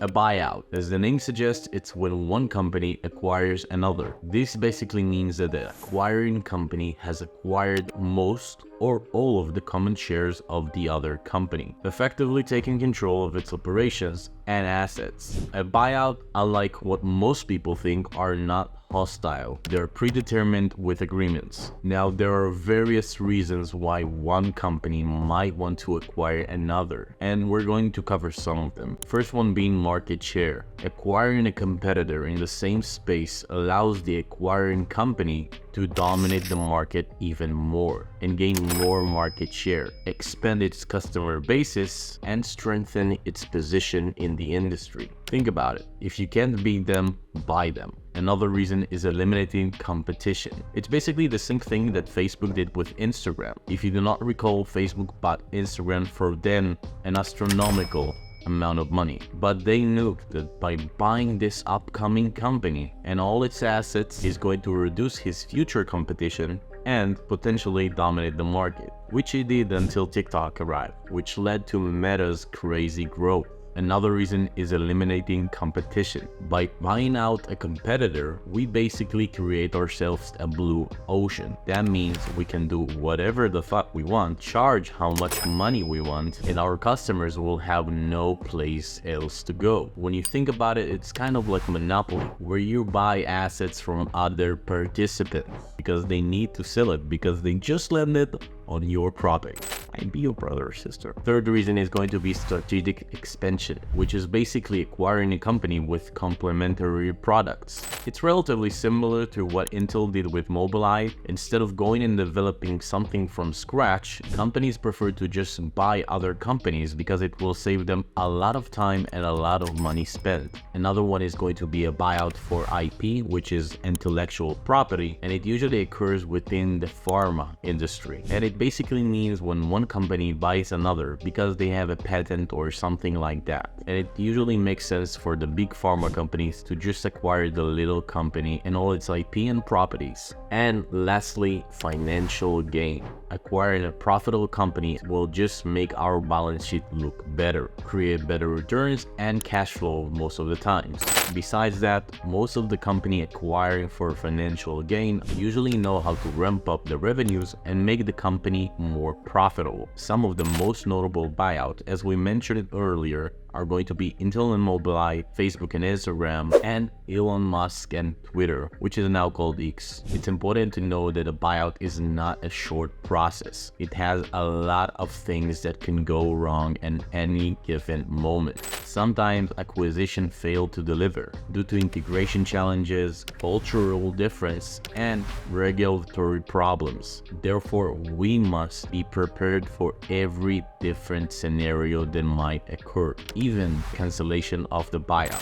A buyout, as the name suggests, it's when one company acquires another. This basically means that the acquiring company has acquired most or all of the common shares of the other company, effectively taking control of its operations and assets. A buyout, unlike what most people think, are not hostile. They're predetermined with agreements. Now, there are various reasons why one company might want to acquire another, and we're going to cover some of them. First one being market share. Acquiring a competitor in the same space allows the acquiring company to dominate the market even more and gain more market share, expand its customer bases, and strengthen its position in the industry. Think about it. If you can't beat them, buy them. Another reason is eliminating competition. It's basically the same thing that Facebook did with Instagram. If you do not recall, Facebook bought Instagram for then an astronomical amount of money, but they knew that by buying this upcoming company and all its assets is going to reduce his future competition and potentially dominate the market, which he did until TikTok arrived, which led to Meta's crazy growth. Another reason is eliminating competition. By buying out a competitor, we basically create ourselves a blue ocean. That means we can do whatever the fuck we want, charge how much money we want, and our customers will have no place else to go. When you think about it, it's kind of like Monopoly, where you buy assets from other participants because they need to sell it because they just landed on your property. I'd be your brother or sister. Third reason is going to be strategic expansion, which is basically acquiring a company with complementary products. It's relatively similar to what Intel did with Mobileye. Instead of going and developing something from scratch, companies prefer to just buy other companies because it will save them a lot of time and a lot of money spent. Another one is going to be a buyout for IP, which is intellectual property, and it usually occurs within the pharma industry. And it basically means when one company buys another because they have a patent or something like that. And it usually makes sense for the big pharma companies to just acquire the little company and all its IP and properties. And lastly, financial gain. Acquiring a profitable company will just make our balance sheet look better, create better returns and cash flow most of the times. Besides that, most of the company acquiring for financial gain usually know how to ramp up the revenues and make the company more profitable. Some of the most notable buyout, as we mentioned earlier, are going to be Intel and Mobileye, Facebook and Instagram, and Elon Musk and Twitter, which is now called X. It's important to know that a buyout is not a short process. It has a lot of things that can go wrong at any given moment. Sometimes acquisition failed to deliver due to integration challenges, cultural difference, and regulatory problems. Therefore, we must be prepared for every different scenario that might occur, even cancellation of the buyout.